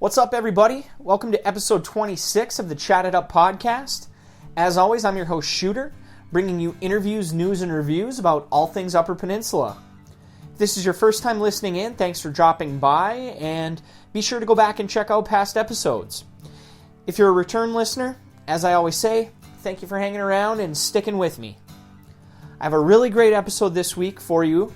What's up, everybody? Welcome to episode 26 of the Chat It Up podcast. As always, I'm your host, Shooter, bringing you interviews, news, and reviews about all things Upper Peninsula. If this is your first time listening in, thanks for dropping by, and be sure to go back and check out past episodes. If you're a return listener, as I always say, thank you for hanging around and sticking with me. I have a really great episode this week for you.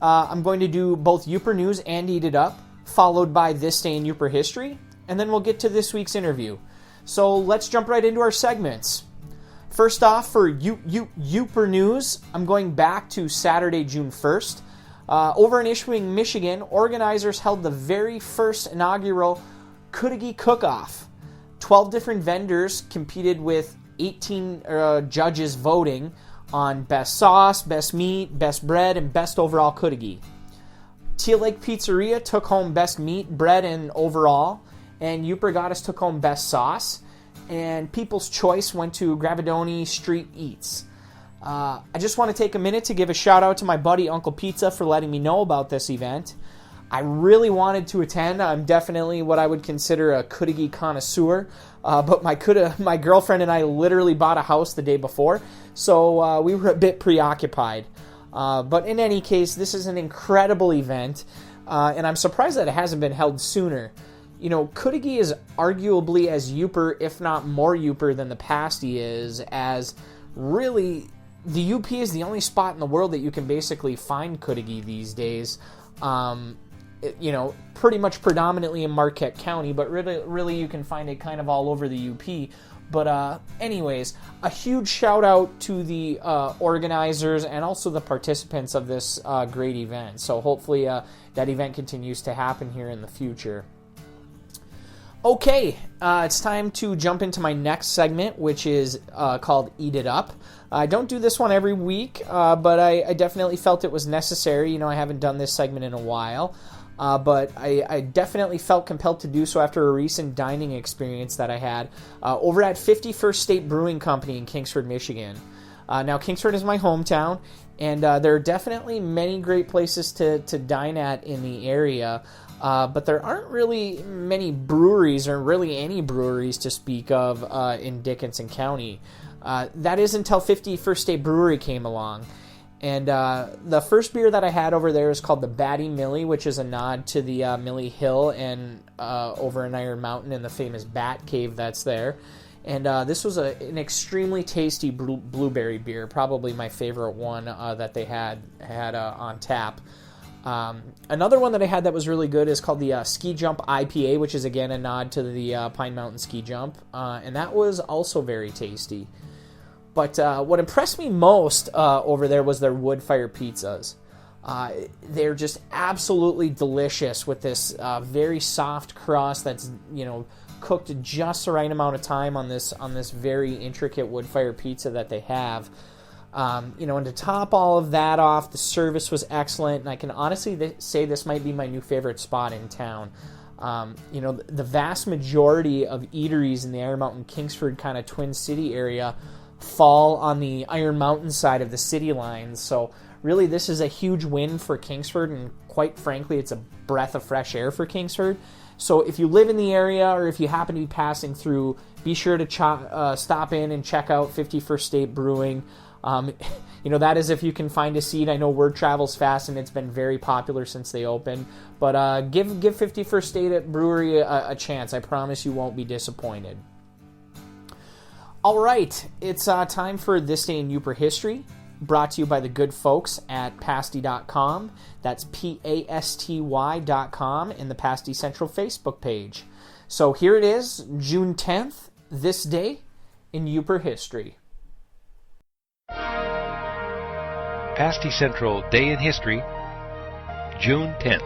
I'm going to do both Yooper News and Eat It Up, followed by This Day in Yooper History, and then we'll get to this week's interview. So let's jump right into our segments. First off, for Yooper News, I'm going back to Saturday, June 1st. Over in Ishpeming, Michigan, organizers held the very first inaugural Kuttigi Cook-Off. 12 different vendors competed with 18 judges voting on best sauce, best meat, best bread, and best overall Kuttigi. Teal Lake Pizzeria took home best meat, bread, and overall, and Yooper Goddess took home best sauce, and People's Choice went to Gravidoni Street Eats. I just want to take a minute to give a shout out to my buddy Uncle Pizza for letting me know about this event. I really wanted to attend. I'm definitely what I would consider a Kuttigi connoisseur, but my girlfriend and I literally bought a house the day before, so we were a bit preoccupied. But in any case, this is an incredible event, and I'm surprised that it hasn't been held sooner. You know, Kuttigi is arguably as Yooper, if not more Yooper, than the pasty is, as really the UP is the only spot in the world that you can basically find Kuttigi these days. Pretty much predominantly in Marquette County, but really you can find it kind of all over the UP. But anyways, a huge shout out to the organizers and also the participants of this great event. So hopefully that event continues to happen here in the future. Okay, it's time to jump into my next segment, which is called Eat It Up. I don't do this one every week, but I definitely felt it was necessary. You know, I haven't done this segment in a while. But I definitely felt compelled to do so after a recent dining experience that I had over at 51st State Brewing Company in Kingsford, Michigan. Now, Kingsford is my hometown, and there are definitely many great places to dine at in the area, but there aren't really many breweries or really any breweries to speak of in Dickinson County. That is until 51st State Brewery came along. And the first beer that I had over there is called the Batty Millie, which is a nod to the Millie Hill and over in Iron Mountain and the famous Bat Cave that's there. And this was an extremely tasty blueberry beer, probably my favorite one that they had on tap. Another one that I had that was really good is called the Ski Jump IPA, which is again a nod to the Pine Mountain Ski Jump, and that was also very tasty. But what impressed me most over there was their wood-fire pizzas. They're just absolutely delicious with this very soft crust that's, cooked just the right amount of time on this very intricate wood-fire pizza that they have. And to top all of that off, the service was excellent, and I can honestly say this might be my new favorite spot in town. The vast majority of eateries in the Iron Mountain, Kingsford kind of Twin City area fall on the Iron Mountain side of the city lines, so really this is a huge win for Kingsford, and quite frankly it's a breath of fresh air for Kingsford. So if you live in the area or if you happen to be passing through, be sure to stop in and check out 51st State Brewing. That is if you can find a seat. I know word travels fast and it's been very popular since they opened, but give 51st State Brewery a chance. I promise you won't be disappointed. All right, it's time for This Day in Yooper History, brought to you by the good folks at pasty.com. That's pasty.com and the Pasty Central Facebook page. So here it is, June 10th, This Day in Yooper History. Pasty Central Day in History, June 10th.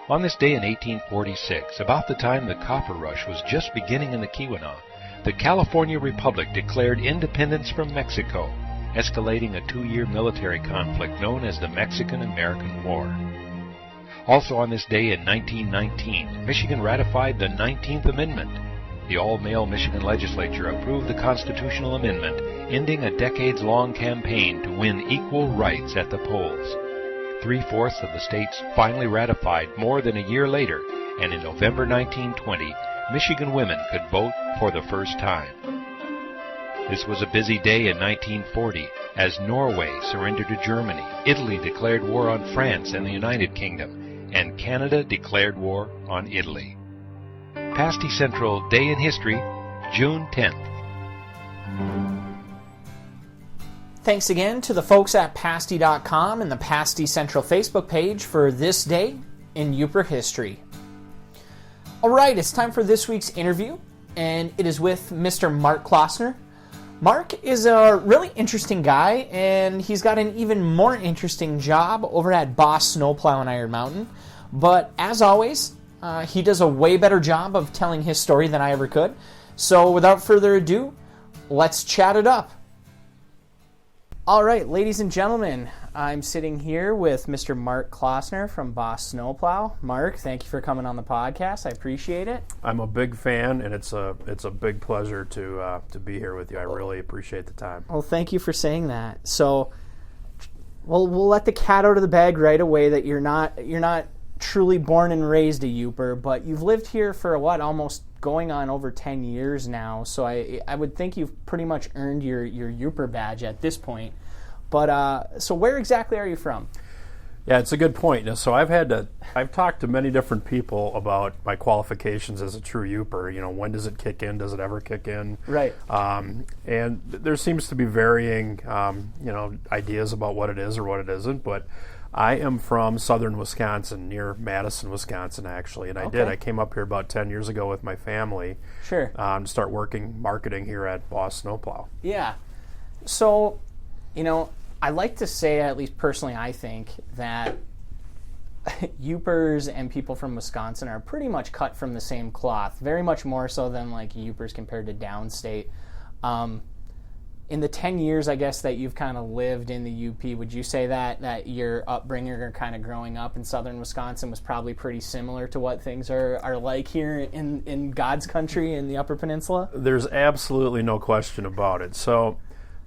On this day in 1846, about the time the copper rush was just beginning in the Keweenaw, the California Republic declared independence from Mexico, escalating a 2-year military conflict known as the Mexican-American War. Also on this day in 1919, Michigan ratified the 19th Amendment. The all-male Michigan legislature approved the constitutional amendment, ending a decades-long campaign to win equal rights at the polls. 3/4 of the states finally ratified more than a year later, and in November 1920, Michigan women could vote for the first time. This was a busy day in 1940 as Norway surrendered to Germany, Italy declared war on France and the United Kingdom, and Canada declared war on Italy. Pasty Central Day in History, June 10th. Thanks again to the folks at Pasty.com and the Pasty Central Facebook page for this day in Yooper history. All right, it's time for this week's interview, and it is with Mr. Mark Klossner. Mark is a really interesting guy, and he's got an even more interesting job over at Boss Snowplow in Iron Mountain. But as always, he does a way better job of telling his story than I ever could. So without further ado, let's chat it up. All right, ladies and gentlemen, I'm sitting here with Mr. Mark Klossner from Boss Snowplow. Mark, thank you for coming on the podcast. I appreciate it. I'm a big fan, and it's a big pleasure to be here with you. I really appreciate the time. Well, thank you for saying that. So, we'll let the cat out of the bag right away that you're not truly born and raised a Yooper, but you've lived here for almost going on over 10 years now. So I would think you've pretty much earned your Yooper badge at this point. But so where exactly are you from? Yeah, it's a good point. So I've talked to many different people about my qualifications as a true Yooper. You know, when does it kick in? Does it ever kick in? Right. And there seems to be varying, ideas about what it is or what it isn't. But I am from southern Wisconsin, near Madison, Wisconsin, actually. And I came up here about 10 years ago with my family. Sure. To start working marketing here at Boss Snowplow. Yeah. So, I like to say, at least personally, I think that Yoopers and people from Wisconsin are pretty much cut from the same cloth, very much more so than like Yoopers compared to downstate. In the 10 years, I guess, that you've kind of lived in the UP, would you say that your upbringing or kind of growing up in southern Wisconsin was probably pretty similar to what things are like here in God's country in the Upper Peninsula? There's absolutely no question about it. So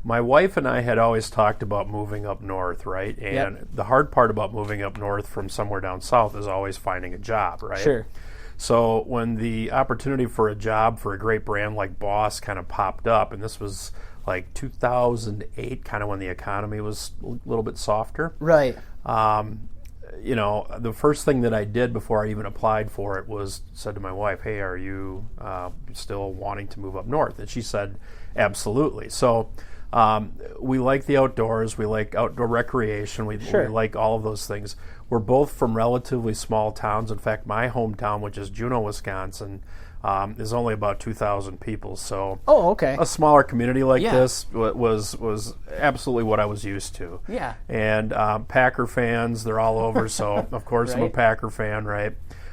my wife and I had always talked about moving up north, right? And the hard part about moving up north from somewhere down south is always finding a job, right? Sure. So when the opportunity for a job for a great brand like Boss kind of popped up, and this was like 2008, kind of when the economy was a little bit softer. Right. The first thing that I did before I even applied for it was said to my wife, "Hey, are you still wanting to move up north?" And she said, "Absolutely." So we like the outdoors, we like outdoor recreation, we like all of those things. We're both from relatively small towns. In fact, my hometown, which is Juneau, Wisconsin, is only about 2,000 people. So a smaller community like this was absolutely what I was used to. Yeah. And Packer fans, they're all over. So, of course, I'm a Packer fan, right?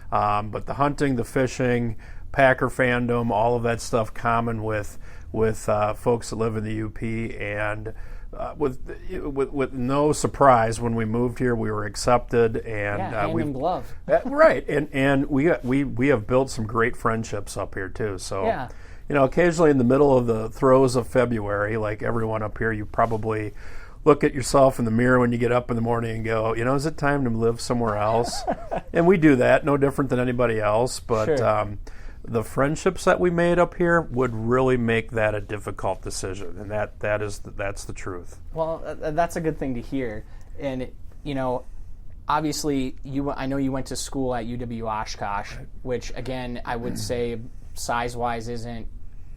But the hunting, the fishing, Packer fandom, all of that stuff common with folks that live in the UP, and with no surprise, when we moved here, we were accepted, and hand in glove. Right, and we have built some great friendships up here too. So occasionally in the middle of the throes of February, like everyone up here, you probably look at yourself in the mirror when you get up in the morning and go, is it time to live somewhere else? And we do that, no different than anybody else, but. Sure. The friendships that we made up here would really make that a difficult decision, and that's the truth. Well, that's a good thing to hear. And obviously, I know you went to school at UW Oshkosh, which again I would say size-wise isn't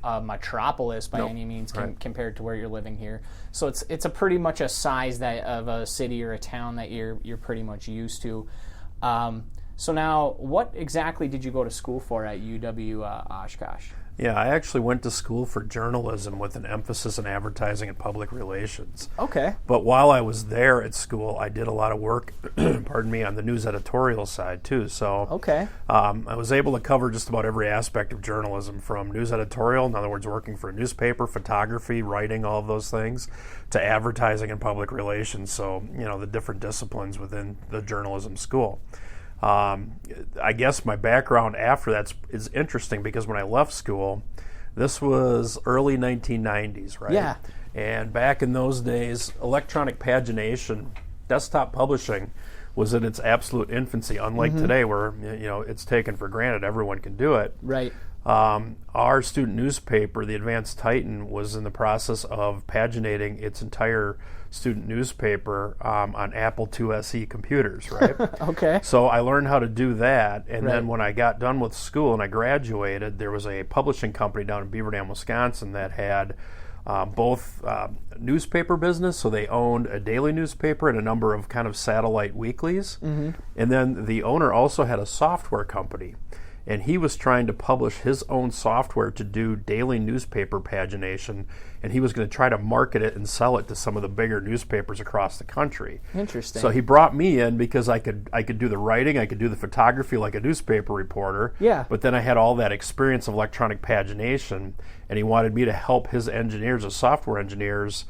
a metropolis by any means compared to where you're living here. So it's a pretty much a size of a city or a town that you're pretty much used to. So now, what exactly did you go to school for at UW Oshkosh? Yeah, I actually went to school for journalism with an emphasis in advertising and public relations. Okay. But while I was there at school, I did a lot of work, on the news editorial side too. So I was able to cover just about every aspect of journalism, from news editorial, in other words, working for a newspaper, photography, writing, all of those things, to advertising and public relations. So, the different disciplines within the journalism school. I guess my background after that is interesting, because when I left school, this was early 1990s, right? Yeah. And back in those days, electronic pagination, desktop publishing, was in its absolute infancy, unlike today where it's taken for granted everyone can do it. Right. Our student newspaper, the Advanced Titan, was in the process of paginating its entire student newspaper on Apple II SE computers, right? Okay. So I learned how to do that, and then when I got done with school and I graduated, there was a publishing company down in Beaver Dam, Wisconsin that had both newspaper business, so they owned a daily newspaper and a number of kind of satellite weeklies, and then the owner also had a software company. And he was trying to publish his own software to do daily newspaper pagination, and he was going to try to market it and sell it to some of the bigger newspapers across the country. Interesting. So he brought me in because I could do the writing, I could do the photography like a newspaper reporter. Yeah. But then I had all that experience of electronic pagination, and he wanted me to help his engineers, his software engineers,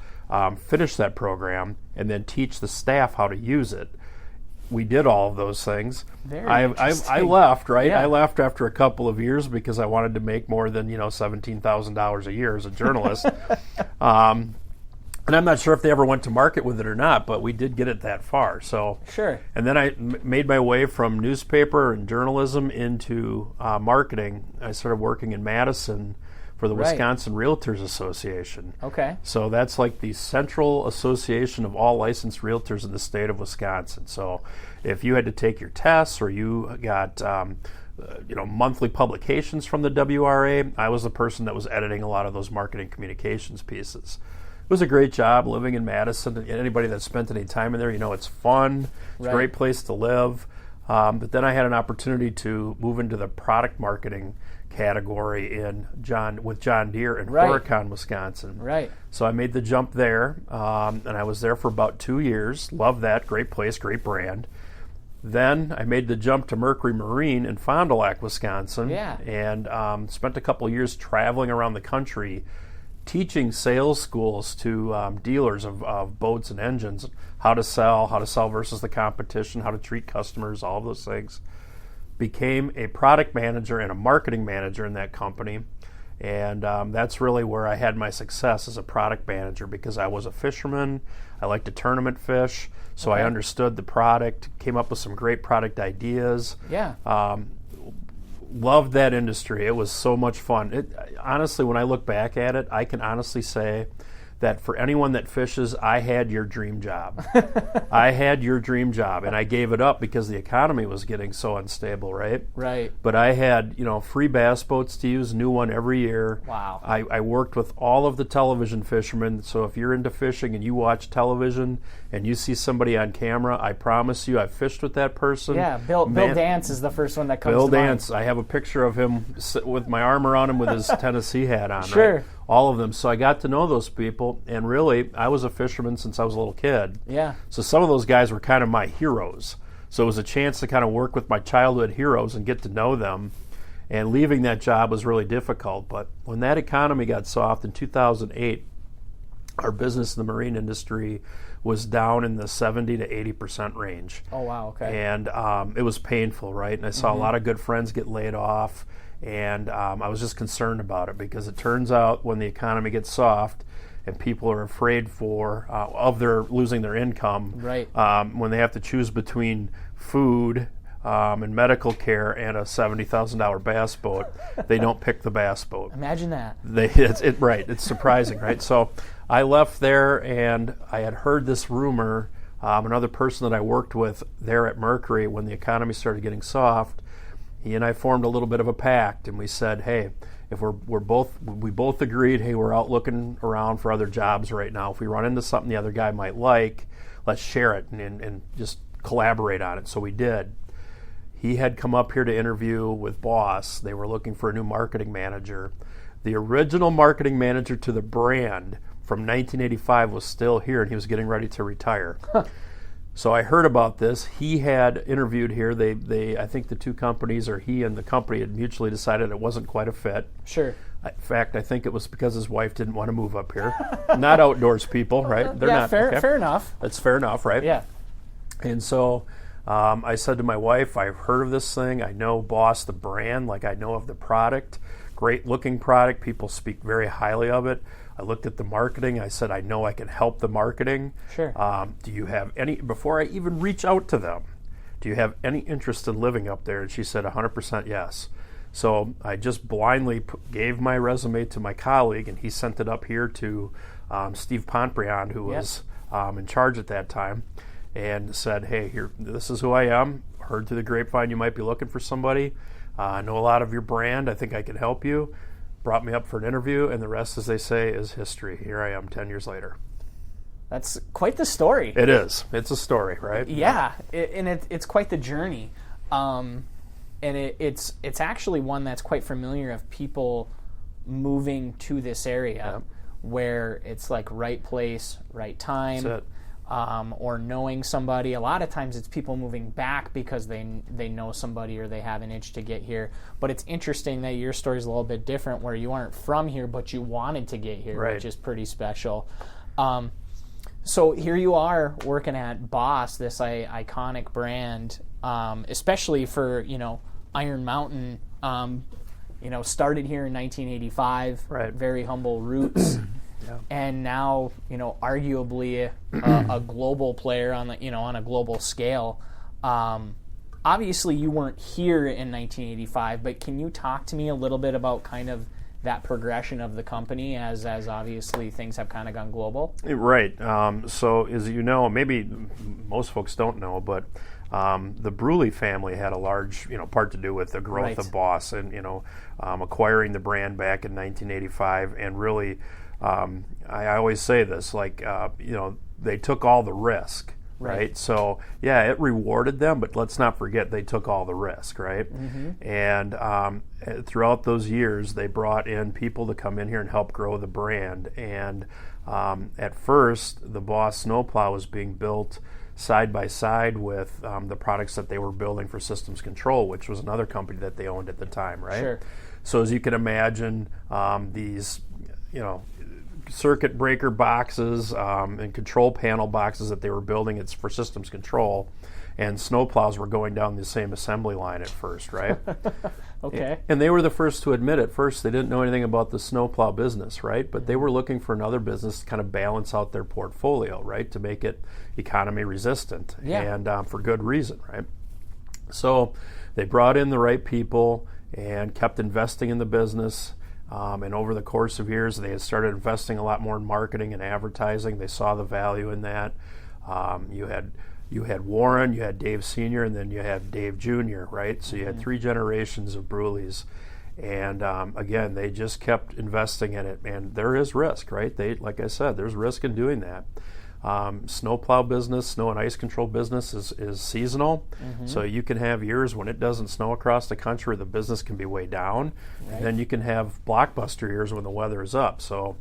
finish that program and then teach the staff how to use it. We did all of those things. I left, right? Yeah. I left after a couple of years because I wanted to make more than $17,000 a year as a journalist. And I'm not sure if they ever went to market with it or not, but we did get it that far. So sure. And then I made my way from newspaper and journalism into marketing. I started working in Madison for the Wisconsin Realtors Association. Okay. So that's like the central association of all licensed realtors in the state of Wisconsin. So if you had to take your tests or you got monthly publications from the WRA, I was the person that was editing a lot of those marketing communications pieces. It was a great job living in Madison. Anybody that spent any time in there, it's fun. It's a great place to live. But then I had an opportunity to move into the product marketing category with John Deere in Horicon, Wisconsin. Right. So I made the jump there, and I was there for about 2 years. Loved that. Great place, great brand. Then I made the jump to Mercury Marine in Fond du Lac, Wisconsin, and spent a couple years traveling around the country teaching sales schools to dealers of boats and engines, how to sell versus the competition, how to treat customers, all of those things. Became a product manager and a marketing manager in that company, and that's really where I had my success as a product manager because I was a fisherman. I liked to tournament fish, so I understood the product, came up with some great product ideas. Yeah. Loved that industry. It was so much fun. Honestly, when I look back at it, I can honestly say that for anyone that fishes, I had your dream job. I had your dream job, and I gave it up because the economy was getting so unstable, right? Right. But I had, free bass boats to use, new one every year. Wow. I worked with all of the television fishermen, so if you're into fishing and you watch television and you see somebody on camera, I promise you I fished with that person. Yeah, Bill Dance is the first one that comes to mind. Bill Dance. I have a picture of him with my arm around him with his Tennessee hat on. Sure. Right? All of them. So I got to know those people, and really, I was a fisherman since I was a little kid. Yeah. So some of those guys were kind of my heroes. So it was a chance to kind of work with my childhood heroes and get to know them. And leaving that job was really difficult. But when that economy got soft in 2008, our business in the marine industry was down in the 70 to 80% range. Oh, wow, okay. And it was painful, right? And I saw a lot of good friends get laid off. And I was just concerned about it because it turns out when the economy gets soft and people are afraid of their losing their income, right. When they have to choose between food and medical care and a $70,000 bass boat, they don't pick the bass boat. Imagine that. It's surprising, right? So I left there, and I had heard this rumor. Another person that I worked with there at Mercury, when the economy started getting soft, he and I formed a little bit of a pact, and we said, hey, if we both agreed, hey, we're out looking around for other jobs right now. If we run into something the other guy might like, let's share it and just collaborate on it. So we did. He had come up here to interview with Boss. They were looking for a new marketing manager. The original marketing manager to the brand from 1985 was still here, and he was getting ready to retire. So I heard about this. He had interviewed here. I think the two companies, or he and the company, had mutually decided it wasn't quite a fit. Sure. In fact, I think it was because his wife didn't want to move up here. Not outdoors people, right? They're not. Fair enough. That's fair enough, right? Yeah. And so I said to my wife, I've heard of this thing. I know Boss, the brand, like I know of the product. Great looking product. People speak very highly of it. I looked at the marketing. I said, I know I can help the marketing. Sure. Do you have any, before I even reach out to them, do you have any interest in living up there? And she said 100% yes. So I just blindly gave my resume to my colleague, and he sent it up here to Steve Pontbriand, who was in charge at that time, and said, hey, here, this is who I am. Heard through the grapevine you might be looking for somebody. I know a lot of your brand. I think I can help you. Brought me up for an interview, and the rest, as they say, is history. Here I am 10 years later. That's quite the story. It is. It's a story, right? Yeah, it's quite the journey. And it's actually one that's quite familiar of people moving to this area where it's like right place, right time. That's it. Or knowing somebody. A lot of times it's people moving back because they know somebody or they have an itch to get here. But it's interesting that your story is a little bit different, where you aren't from here but you wanted to get here, which is pretty special. So here you are working at Boss, this iconic brand, especially for Iron Mountain. Started here in 1985. Very humble roots. And now, arguably a global player on a global scale. Obviously, you weren't here in 1985, but can you talk to me a little bit about kind of that progression of the company as obviously things have kind of gone global? Right. So as you know, maybe most folks don't know, but the Bruley family had a large part to do with the growth of Boss and acquiring the brand back in 1985, and really. I always say this, they took all the risk, right? So, yeah, it rewarded them, but let's not forget they took all the risk, right? Mm-hmm. And throughout those years, they brought in people to come in here and help grow the brand. And at first, the Boss snowplow was being built side by side with the products that they were building for Systems Control, which was another company that they owned at the time, right? Sure. So as you can imagine, these, circuit breaker boxes and control panel boxes that they were building, it's for Systems Control, and snowplows were going down the same assembly line at first, right? Okay. And they were the first to admit at first they didn't know anything about the snowplow business, right? But they were looking for another business to kind of balance out their portfolio, right? To make it economy resistant, and for good reason, right? So they brought in the right people and kept investing in the business. And over the course of years, they had started investing a lot more in marketing and advertising. They saw the value in that. You had Warren, you had Dave Sr., and then you had Dave Jr., right? So you had three generations of Bruleys. And again, they just kept investing in it. And there is risk, right? Like I said, there's risk in doing that. Snowplow business, snow and ice control business is seasonal. So you can have years when it doesn't snow across the country, the business can be way down. And then you can have blockbuster years when the weather is up. So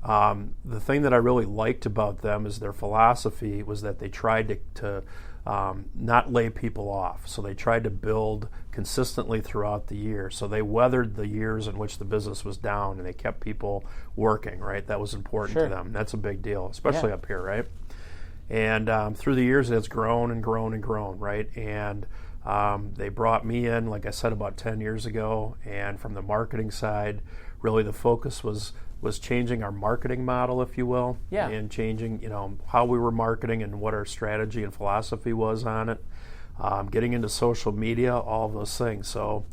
the thing that I really liked about them is their philosophy was that they tried to not lay people off. So they tried to build consistently throughout the year. So they weathered the years in which the business was down, and they kept people working, right? That was important to them. That's a big deal, especially up here, right? And through the years, it's grown and grown and grown, right? And they brought me in, like I said, about 10 years ago. And from the marketing side, really the focus was changing our marketing model, if you will, and changing, how we were marketing and what our strategy and philosophy was on it. Getting into social media, all of those things. So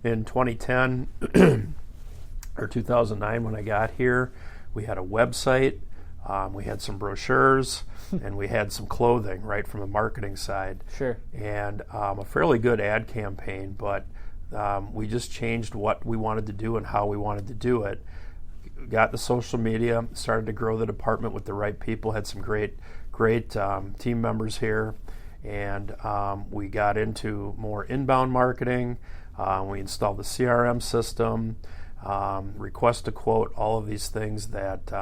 in 2010 or 2009, when I got here, we had a website, we had some brochures, and we had some clothing, right, from the marketing side. Sure. And a fairly good ad campaign, but we just changed what we wanted to do and how we wanted to do it. Got the social media, started to grow the department with the right people, had some great team members here, and we got into more inbound marketing. We installed the CRM system, request to quote, all of these things that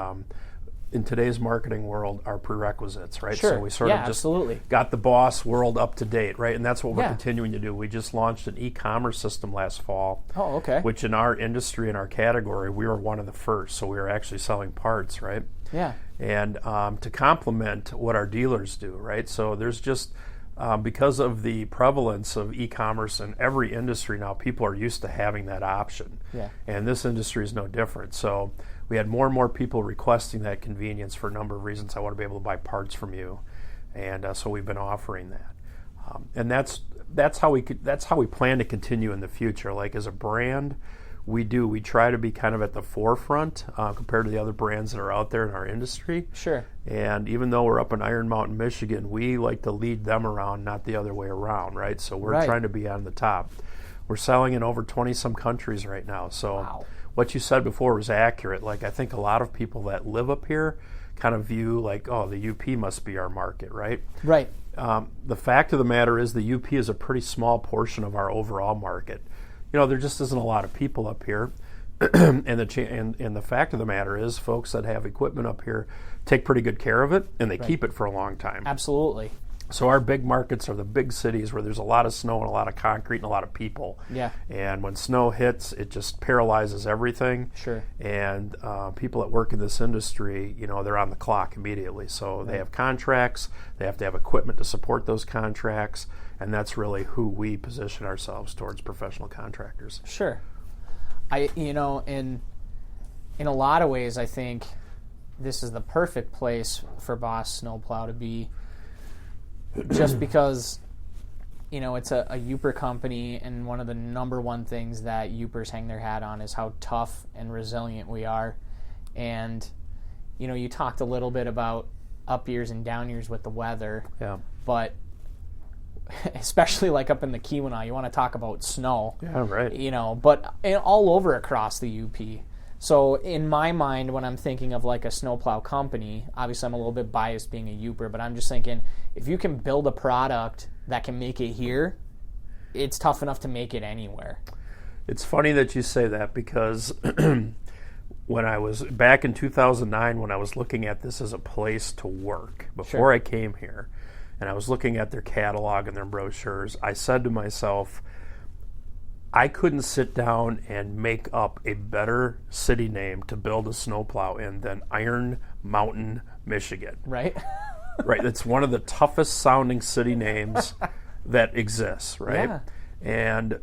in today's marketing world are prerequisites, right? Sure. So we sort of just got the Boss world up to date, right? And that's what we're continuing to do. We just launched an e-commerce system last fall. Oh, okay. Which in our industry, in our category, we were one of the first. So we were actually selling parts, right? Yeah. And to complement what our dealers do, right? So there's just, because of the prevalence of e-commerce in every industry now, people are used to having that option. Yeah. And this industry is no different. So we had more and more people requesting that convenience for a number of reasons. I want to be able to buy parts from you. And so we've been offering that. And that's how we plan to continue in the future. Like as a brand, we try to be kind of at the forefront compared to the other brands that are out there in our industry. Sure. And even though we're up in Iron Mountain, Michigan, we like to lead them around, not the other way around, right? So we're trying to be on the top. We're selling in over 20-some countries right now. So what you said before was accurate. Like I think a lot of people that live up here kind of view like, oh, the UP must be our market, right? Right. The fact of the matter is the UP is a pretty small portion of our overall market. There just isn't a lot of people up here, and the fact of the matter is, folks that have equipment up here take pretty good care of it, and they keep it for a long time. Absolutely. So our big markets are the big cities where there's a lot of snow and a lot of concrete and a lot of people. Yeah. And when snow hits, it just paralyzes everything. Sure. And people that work in this industry, they're on the clock immediately. So they have contracts. They have to have equipment to support those contracts. And that's really who we position ourselves towards, professional contractors. Sure. In a lot of ways, I think this is the perfect place for Boss Snowplow to be, just because, it's a Yooper company, and one of the number one things that Yoopers hang their hat on is how tough and resilient we are. And, you talked a little bit about up years and down years with the weather. Yeah. But especially like up in the Keweenaw, you want to talk about snow. Yeah, right. But all over across the UP. So in my mind, when I'm thinking of like a snowplow company, obviously I'm a little bit biased being a Yooper, but I'm just thinking if you can build a product that can make it here, it's tough enough to make it anywhere. It's funny that you say that, because when I was back in 2009, when I was looking at this as a place to work, before I came here, and I was looking at their catalog and their brochures, I said to myself, I couldn't sit down and make up a better city name to build a snowplow in than Iron Mountain, Michigan. Right. Right. It's one of the toughest sounding city names that exists, right? Yeah. And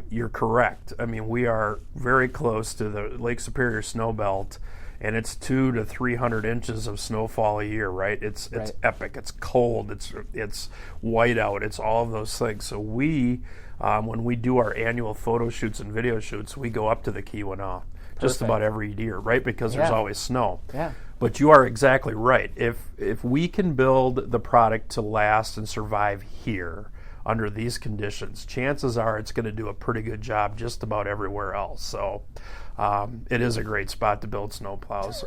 you're correct. I mean, we are very close to the Lake Superior snow belt, and it's 200 to 300 inches of snowfall a year, right? It's epic. It's cold. It's white out. It's all of those things. So we, when we do our annual photo shoots and video shoots, we go up to the Keweenaw just about every year, right? Because there's always snow. Yeah. But you are exactly right. If we can build the product to last and survive here under these conditions, chances are it's going to do a pretty good job just about everywhere else. So it is a great spot to build snowplows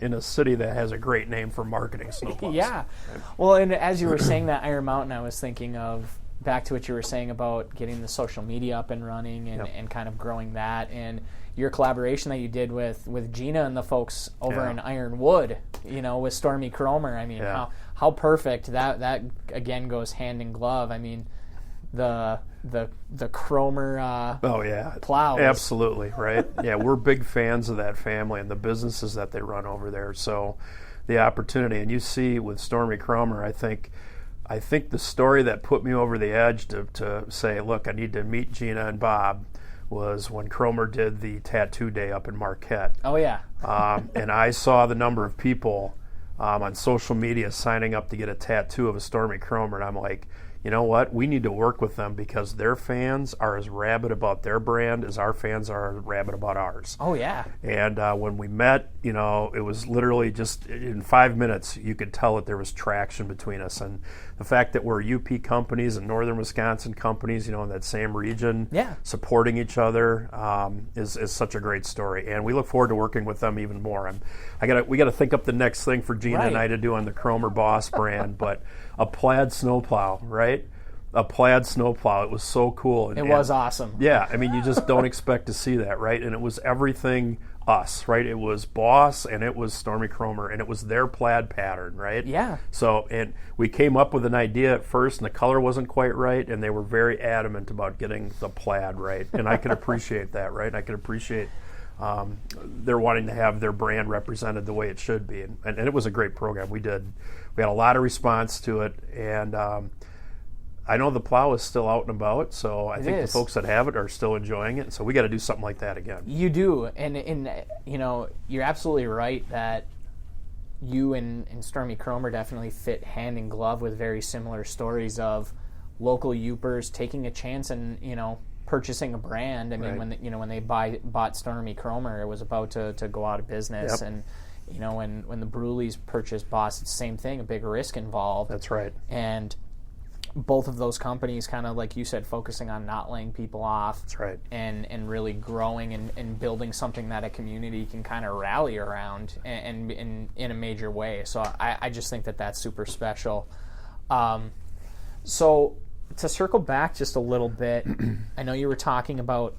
in a city that has a great name for marketing snowplows. Yeah. Well, and as you were saying that Iron Mountain, I was thinking of back to what you were saying about getting the social media up and running and kind of growing that, and your collaboration that you did with Gina and the folks over in Ironwood, with Stormy Cromer. I mean, how perfect that again goes hand in glove. I mean, the Cromer plows. Absolutely, right? Yeah, we're big fans of that family and the businesses that they run over there. So the opportunity, and you see with Stormy Cromer, I think the story that put me over the edge to say, look, I need to meet Gina and Bob, was when Cromer did the tattoo day up in Marquette. Oh, yeah. And I saw the number of people on social media signing up to get a tattoo of a Stormy Cromer, and I'm like, you know what? We need to work with them because their fans are as rabid about their brand as our fans are rabid about ours. Oh, yeah. And when we met, it was literally just in 5 minutes, you could tell that there was traction between us. And the fact that we're UP companies and Northern Wisconsin companies, in that same region, supporting each other is such a great story. And we look forward to working with them even more. We got to think up the next thing for Gina and I to do on the Cromer Boss brand, but a plaid snowplow, right? A plaid snowplow. It was so cool. It was awesome. Yeah, I mean, you just don't expect to see that, right? And it was everything us, right? It was Boss and it was Stormy Cromer and it was their plaid pattern, right? Yeah. So, and we came up with an idea at first and the color wasn't quite right, and they were very adamant about getting the plaid right. And I could appreciate that, right? I could appreciate they're wanting to have their brand represented the way it should be. And it was a great program. We had a lot of response to it, and I know the plow is still out and about, so I think the folks that have it are still enjoying it. So we got to do something like that again. You do, and you're absolutely right that you and Stormy Cromer definitely fit hand in glove with very similar stories of local Yoopers taking a chance and, purchasing a brand. I mean, when they bought Stormy Cromer, it was about to go out of business. Yep. And, when the Brewleys purchased Boss, it's the same thing, a big risk involved. That's right. And both of those companies kind of, like you said, focusing on not laying people off. That's right. And really growing and building something that a community can kind of rally around and in a major way. So I just think that that's super special. So to circle back just a little bit, I know you were talking about,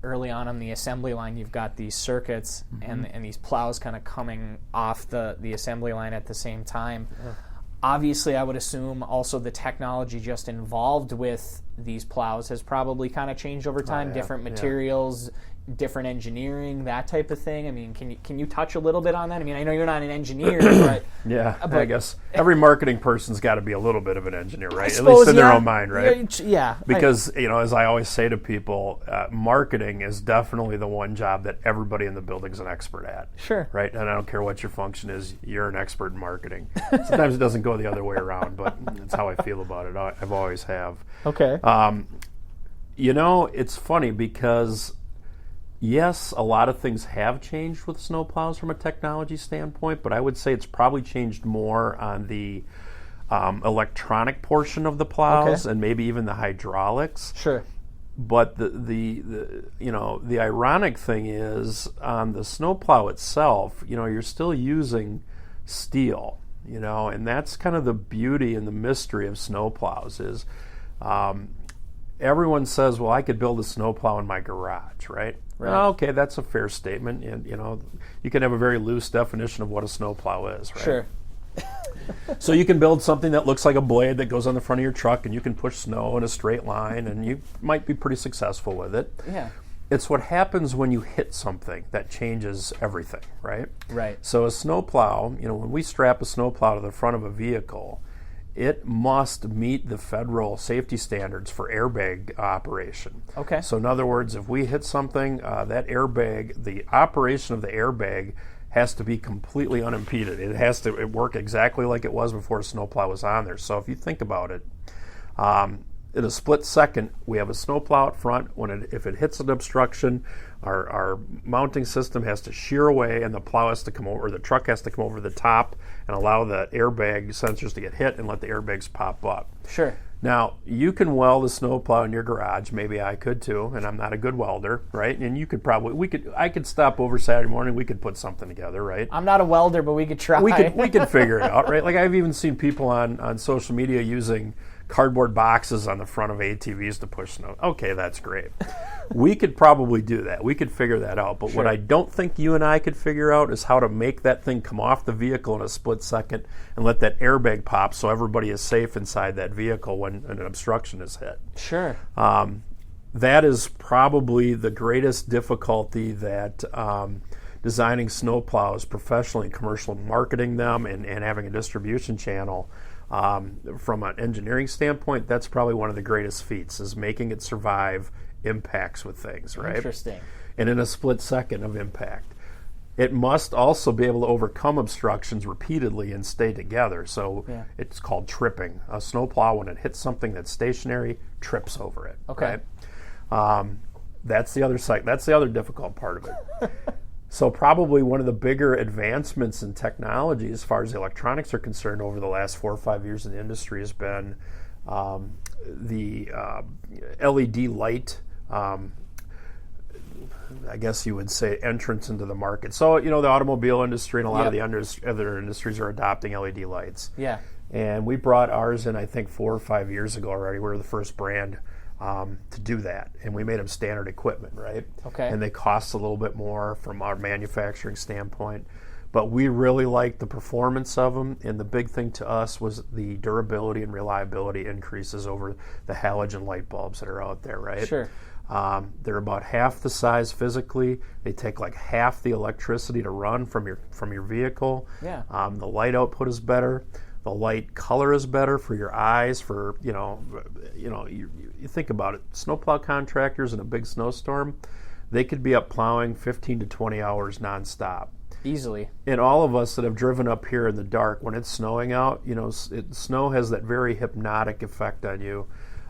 early on the assembly line, you've got these circuits and these plows kind of coming off the assembly line at the same time. Yeah. Obviously, I would assume also the technology just involved with these plows has probably kind of changed over time, different materials, different engineering, that type of thing. I mean, can you touch a little bit on that? I mean, I know you're not an engineer, but... but I guess every marketing person's got to be a little bit of an engineer, right? At least in their own mind, right? Yeah. Because, as I always say to people, marketing is definitely the one job that everybody in the building's an expert at. Sure. Right? And I don't care what your function is, you're an expert in marketing. Sometimes it doesn't go the other way around, but that's how I feel about it. I've always have. Okay. It's funny because... Yes, a lot of things have changed with snowplows from a technology standpoint, but I would say it's probably changed more on the electronic portion of the plows and maybe even the hydraulics. Sure. But the ironic thing is on the snowplow itself, you're still using steel, and that's kind of the beauty and the mystery of snowplows is everyone says, well, I could build a snowplow in my garage, right? Well, okay, that's a fair statement. And, you can have a very loose definition of what a snowplow is, right? Sure. So you can build something that looks like a blade that goes on the front of your truck, and you can push snow in a straight line, and you might be pretty successful with it. Yeah. It's what happens when you hit something that changes everything, right? Right. So a snowplow, when we strap a snowplow to the front of a vehicle, it must meet the federal safety standards for airbag operation. Okay. So in other words, if we hit something, that airbag, the operation of the airbag has to be completely unimpeded. It has to work exactly like it was before a snowplow was on there. So if you think about it, in a split second, we have a snowplow out front. If it hits an obstruction, our mounting system has to shear away, and the plow has to come over, or the truck has to come over the top and allow the airbag sensors to get hit and let the airbags pop up. Sure. Now, you can weld a snowplow in your garage. Maybe I could too, and I'm not a good welder, right? And you could I could stop over Saturday morning. We could put something together, right? I'm not a welder, but we could try. We could figure it out, right? Like I've even seen people on social media using cardboard boxes on the front of ATVs to push snow. Okay, that's great. We could probably do that. We could figure that out. But what I don't think you and I could figure out is how to make that thing come off the vehicle in a split second and let that airbag pop so everybody is safe inside that vehicle when an obstruction is hit. Sure. That is probably the greatest difficulty that designing snowplows professionally, commercial marketing them, and having a distribution channel. From an engineering standpoint, that's probably one of the greatest feats, is making it survive impacts with things, right? Interesting. And in a split second of impact. It must also be able to overcome obstructions repeatedly and stay together. So it's called tripping. A snowplow, when it hits something that's stationary, trips over it. Okay. Right? That's the other side. That's the other difficult part of it. So probably one of the bigger advancements in technology as far as the electronics are concerned over the last 4 or 5 years in the industry has been the LED light, I guess you would say, entrance into the market. So, the automobile industry and a lot of the other industries are adopting LED lights. Yeah. And we brought ours in, I think, 4 or 5 years ago already. We were the first brand to do that, and we made them standard equipment, right? Okay. And they cost a little bit more from our manufacturing standpoint, but we really liked the performance of them, and the big thing to us was the durability and reliability increases over the halogen light bulbs that are out there, right? Sure. They're about half the size physically. They take like half the electricity to run from your vehicle. Yeah. The light output is better. The light color is better for your eyes. For you think about it. Snowplow contractors in a big snowstorm, they could be up plowing 15 to 20 hours nonstop. Easily. And all of us that have driven up here in the dark when it's snowing out, snow has that very hypnotic effect on you.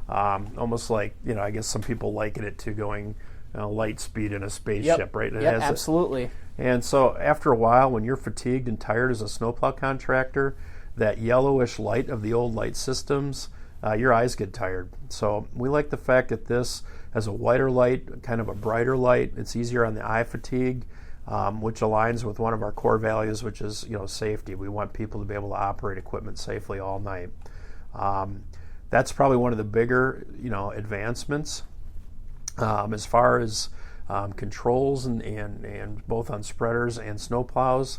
almost like, I guess some people liken it to going light speed in a spaceship, right? Yep, absolutely. And so after a while, when you're fatigued and tired as a snowplow contractor, that yellowish light of the old light systems, your eyes get tired. So we like the fact that this has a whiter light, kind of a brighter light. It's easier on the eye fatigue, which aligns with one of our core values, which is safety. We want people to be able to operate equipment safely all night. That's probably one of the bigger advancements as far as controls and both on spreaders and snowplows.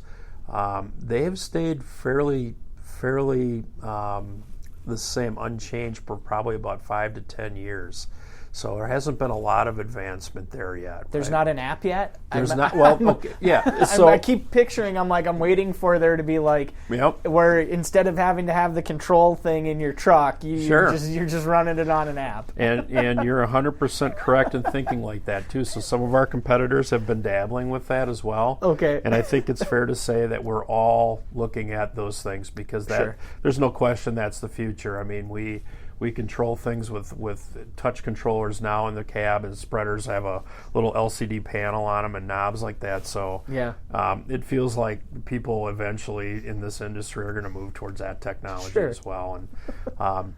They have stayed fairly the same, unchanged for probably about 5 to 10 years. So there hasn't been a lot of advancement there yet. There's not an app yet? There's not. Well, okay, yeah. So I keep picturing, I'm waiting for there to be where instead of having to have the control thing in your truck, you're just running it on an app. And you're 100% correct in thinking like that too. So some of our competitors have been dabbling with that as well. Okay. And I think it's fair to say that we're all looking at those things because there's no question that's the future. I mean, we control things with touch controllers now in the cab, and spreaders have a little LCD panel on them and knobs like that. So it feels like people eventually in this industry are going to move towards that technology as well. And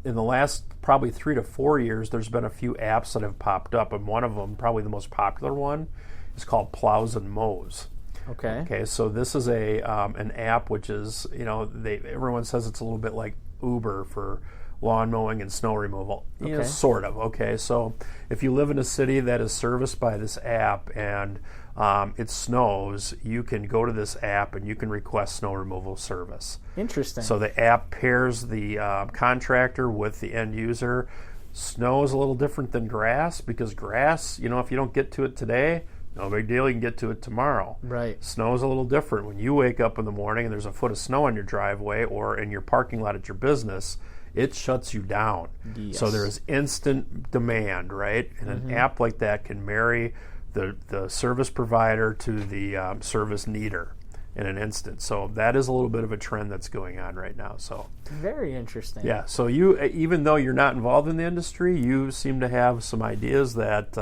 in the last probably 3 to 4 years, there's been a few apps that have popped up, and one of them, probably the most popular one, is called Plows and Mows. Okay. So this is an app which is, everyone says it's a little bit like Uber for lawn mowing and snow removal. Sort of. Okay. So if you live in a city that is serviced by this app and it snows, you can go to this app and you can request snow removal service. Interesting. So the app pairs the contractor with the end user. Snow is a little different than grass because grass, if you don't get to it today, no big deal, you can get to it tomorrow. Right. Snow is a little different. When you wake up in the morning and there's a foot of snow on your driveway or in your parking lot at your business, it shuts you down. Yes. So there is instant demand, right? And an app like that can marry the service provider to the service needer in an instant. So that is a little bit of a trend that's going on right now. So very interesting. Yeah. So you, even though you're not involved in the industry, you seem to have some ideas that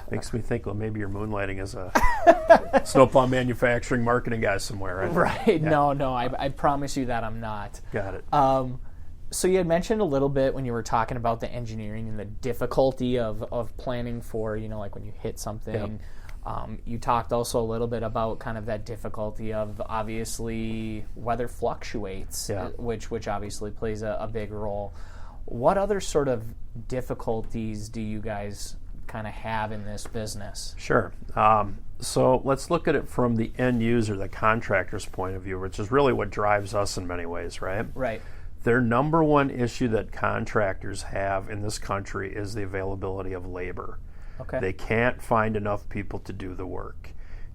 makes me think, well, maybe you're moonlighting as a snowplow manufacturing marketing guy somewhere, right? Right. Yeah. No. I promise you that I'm not. Got it. So you had mentioned a little bit when you were talking about the engineering and the difficulty of planning for, like when you hit something. Yep. You talked also a little bit about kind of that difficulty of obviously weather fluctuates, which obviously plays a big role. What other sort of difficulties do you guys kind of have in this business? Sure. So let's look at it from the end user, the contractor's point of view, which is really what drives us in many ways, right? Right. Their number one issue that contractors have in this country is the availability of labor. Okay. They can't find enough people to do the work.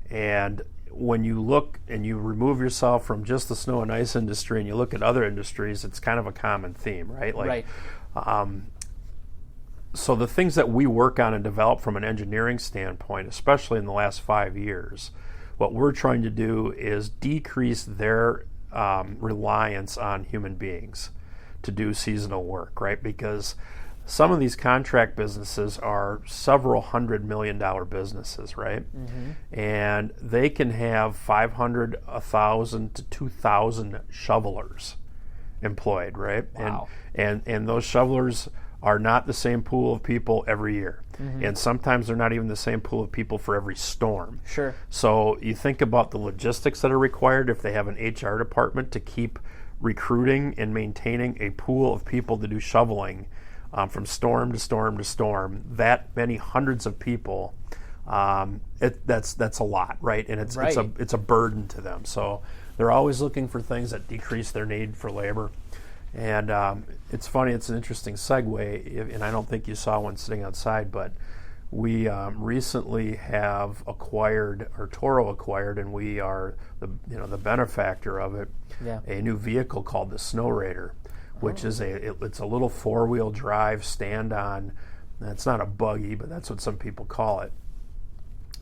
And when you look and you remove yourself from just the snow and ice industry and you look at other industries, it's kind of a common theme, right? Right. So the things that we work on and develop from an engineering standpoint, especially in the last 5 years, what we're trying to do is decrease their reliance on human beings to do seasonal work, right? Because some of these contract businesses are several $100 million businesses, right? Mm-hmm. And they can have 500, 1,000 to 2,000 shovelers employed, right? Wow. And those shovelers are not the same pool of people every year. Mm-hmm. And sometimes they're not even the same pool of people for every storm. Sure. So you think about the logistics that are required if they have an HR department to keep recruiting and maintaining a pool of people to do shoveling from storm to storm to storm, that many hundreds of people, that's a lot, right? And it's a burden to them. So they're always looking for things that decrease their need for labor. And it's funny, it's an interesting segue, and I don't think you saw one sitting outside, but we recently have acquired, or Toro acquired, and we are the benefactor of it, a new vehicle called the Snow Raider, which is it's a little 4-wheel drive stand-on. It's not a buggy, but that's what some people call it.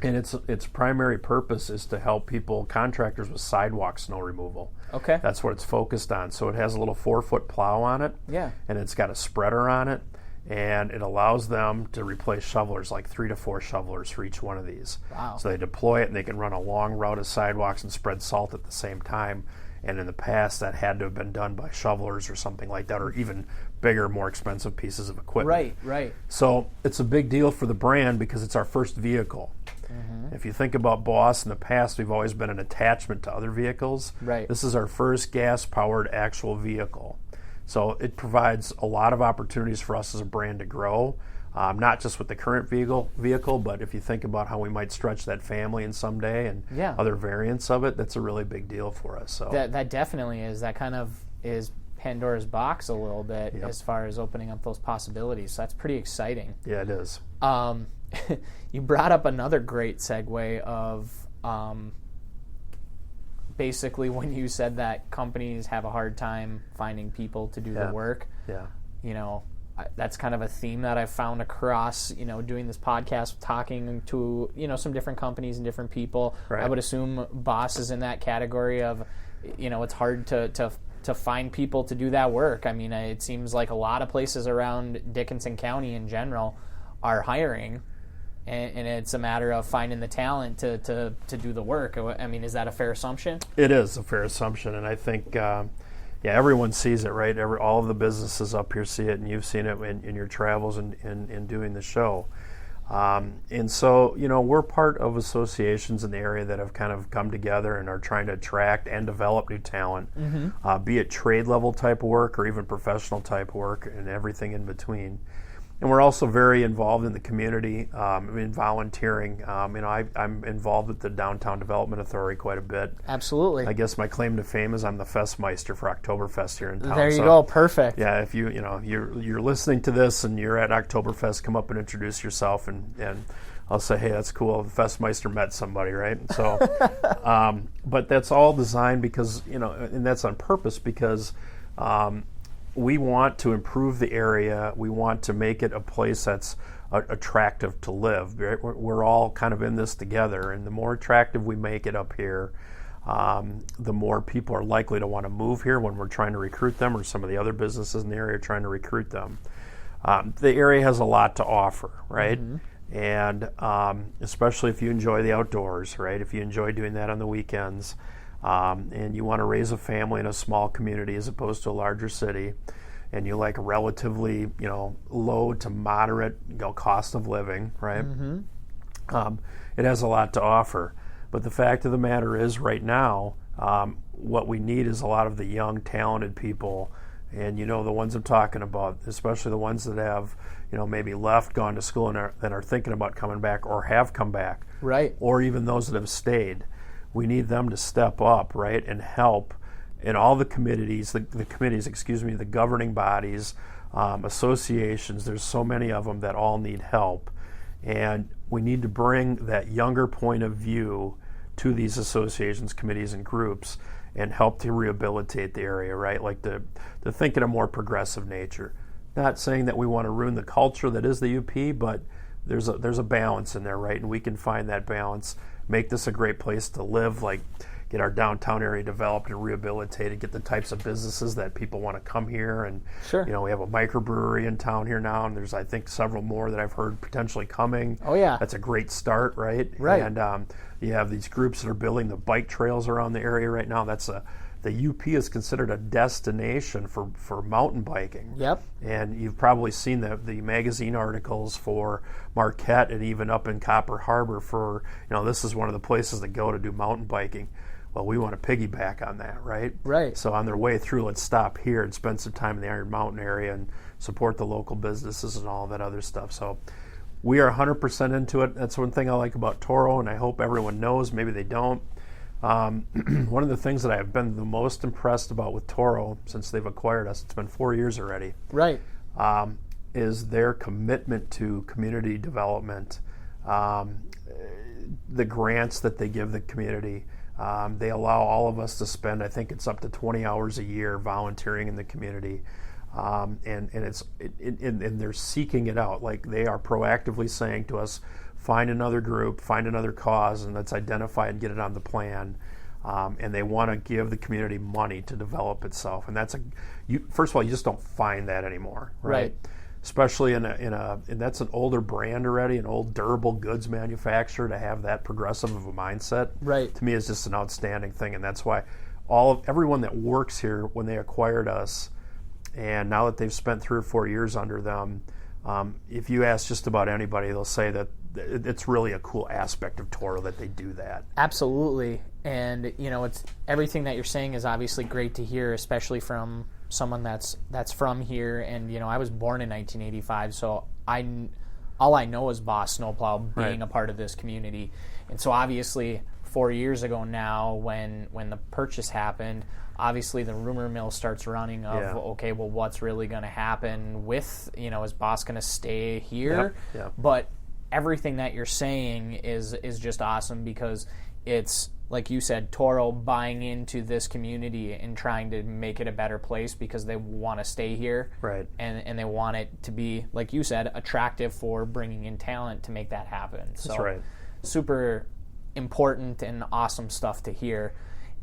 And its primary purpose is to help contractors with sidewalk snow removal. Okay. That's what it's focused on. So it has a little 4-foot plow on it. Yeah. And it's got a spreader on it. And it allows them to replace shovelers, like 3 to 4 shovelers for each one of these. Wow. So they deploy it, and they can run a long route of sidewalks and spread salt at the same time. And in the past, that had to have been done by shovelers or something like that, or even bigger, more expensive pieces of equipment. Right. So it's a big deal for the brand because it's our first vehicle. Mm-hmm. If you think about Boss in the past, we've always been an attachment to other vehicles. Right. This is our first gas-powered actual vehicle. So it provides a lot of opportunities for us as a brand to grow, not just with the current vehicle, but if you think about how we might stretch that family in someday and other variants of it, that's a really big deal for us. So that definitely is. That kind of is Pandora's box a little bit as far as opening up those possibilities. So that's pretty exciting. Yeah, it is. You brought up another great segue of basically when you said that companies have a hard time finding people to do the work. Yeah. You know, that's kind of a theme that I've found across, doing this podcast, talking to, some different companies and different people. Right. I would assume Boss is in that category of, it's hard to find people to do that work. I mean, it seems like a lot of places around Dickinson County in general are hiring, and it's a matter of finding the talent to do the work. I mean, is that a fair assumption? It is a fair assumption, and I think, everyone sees it, right? All of the businesses up here see it, and you've seen it in your travels and in doing the show. And so, we're part of associations in the area that have kind of come together and are trying to attract and develop new talent, be it trade level type work or even professional type work and everything in between. And we're also very involved in the community, in volunteering. I'm involved with the Downtown Development Authority quite a bit. Absolutely. I guess my claim to fame is I'm the Festmeister for Oktoberfest here in town. There you go, perfect. Yeah, if you're listening to this and you're at Oktoberfest, come up and introduce yourself, and I'll say, hey, that's cool. The Festmeister met somebody, right? So, but that's all designed because and that's on purpose because. We want to improve the area. We want to make it a place that's attractive to live. Right? We're all kind of in this together, and the more attractive we make it up here, the more people are likely to want to move here when we're trying to recruit them, or some of the other businesses in the area are trying to recruit them. The area has a lot to offer, right? Mm-hmm. And especially if you enjoy the outdoors, right? If you enjoy doing that on the weekends, and you want to raise a family in a small community as opposed to a larger city, and you like a relatively, low to moderate, cost of living, right? Mm-hmm. It has a lot to offer. But the fact of the matter is, right now, what we need is a lot of the young, talented people, and the ones I'm talking about, especially the ones that have, maybe left, gone to school, and are thinking about coming back or have come back, right? Or even those that have stayed. We need them to step up, right, and help in all the committees, the governing bodies, associations. There's so many of them that all need help. And we need to bring that younger point of view to these associations, committees, and groups and help to rehabilitate the area, right? Like to think in a more progressive nature. Not saying that we want to ruin the culture that is the UP, but there's a balance in there, right? And we can find that balance, make this a great place to live, like get our downtown area developed and rehabilitated, get the types of businesses that people want to come here. And sure. We have a microbrewery in town here now, and there's, I think, several more that I've heard potentially coming. Oh, yeah. That's a great start, right? Right. And you have these groups that are building the bike trails around the area right now. The UP is considered a destination for mountain biking. Yep. And you've probably seen the magazine articles for Marquette and even up in Copper Harbor for, this is one of the places to go to do mountain biking. Well, we want to piggyback on that, right? Right. So on their way through, let's stop here and spend some time in the Iron Mountain area and support the local businesses and all that other stuff. So we are 100% into it. That's one thing I like about Toro, and I hope everyone knows. Maybe they don't. One of the things that I have been the most impressed about with Toro since they've acquired us, it's been 4 years already, right, is their commitment to community development, the grants that they give the community. They allow all of us to spend, I think it's up to 20 hours a year volunteering in the community. And they're seeking it out. Like they are proactively saying to us, find another group, find another cause, and let's identify and get it on the plan. And they want to give the community money to develop itself. And first of all, you just don't find that anymore, right? Especially and that's an older brand already, an old durable goods manufacturer. To have that progressive of a mindset, to me is just an outstanding thing. And that's why everyone that works here, when they acquired us, and now that they've spent 3 or 4 years under them, if you ask just about anybody, they'll say that it's really a cool aspect of Toro that they do that. Absolutely. And it's everything that you're saying is obviously great to hear, especially from someone that's from here. And I was born in 1985, so all I know is Boss Snowplow being a part of this community. And so obviously 4 years ago now, when the purchase happened, obviously the rumor mill starts running of okay, well, what's really going to happen with is Boss going to stay here? But everything that you're saying is just awesome, because it's, like you said, Toro buying into this community and trying to make it a better place because they want to stay here. And they want it to be, like you said, attractive for bringing in talent to make that happen. That's right. Super important and awesome stuff to hear.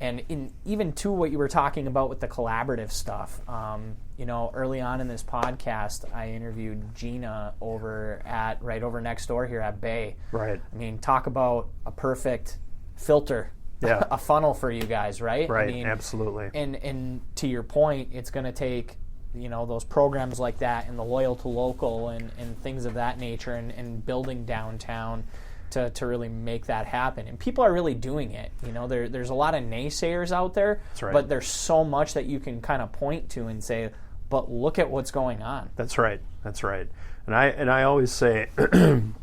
And even to what you were talking about with the collaborative stuff, early on in this podcast, I interviewed Gina right over next door here at Bay. Right. I mean, talk about a perfect filter, a funnel for you guys, right? Right. I mean, absolutely. And to your point, it's going to take those programs like that and the loyal to local and things of that nature and building downtown to really make that happen. And people are really doing it. There's a lot of naysayers out there, but there's so much that you can kind of point to and say, but look at what's going on. That's right. And I always say, when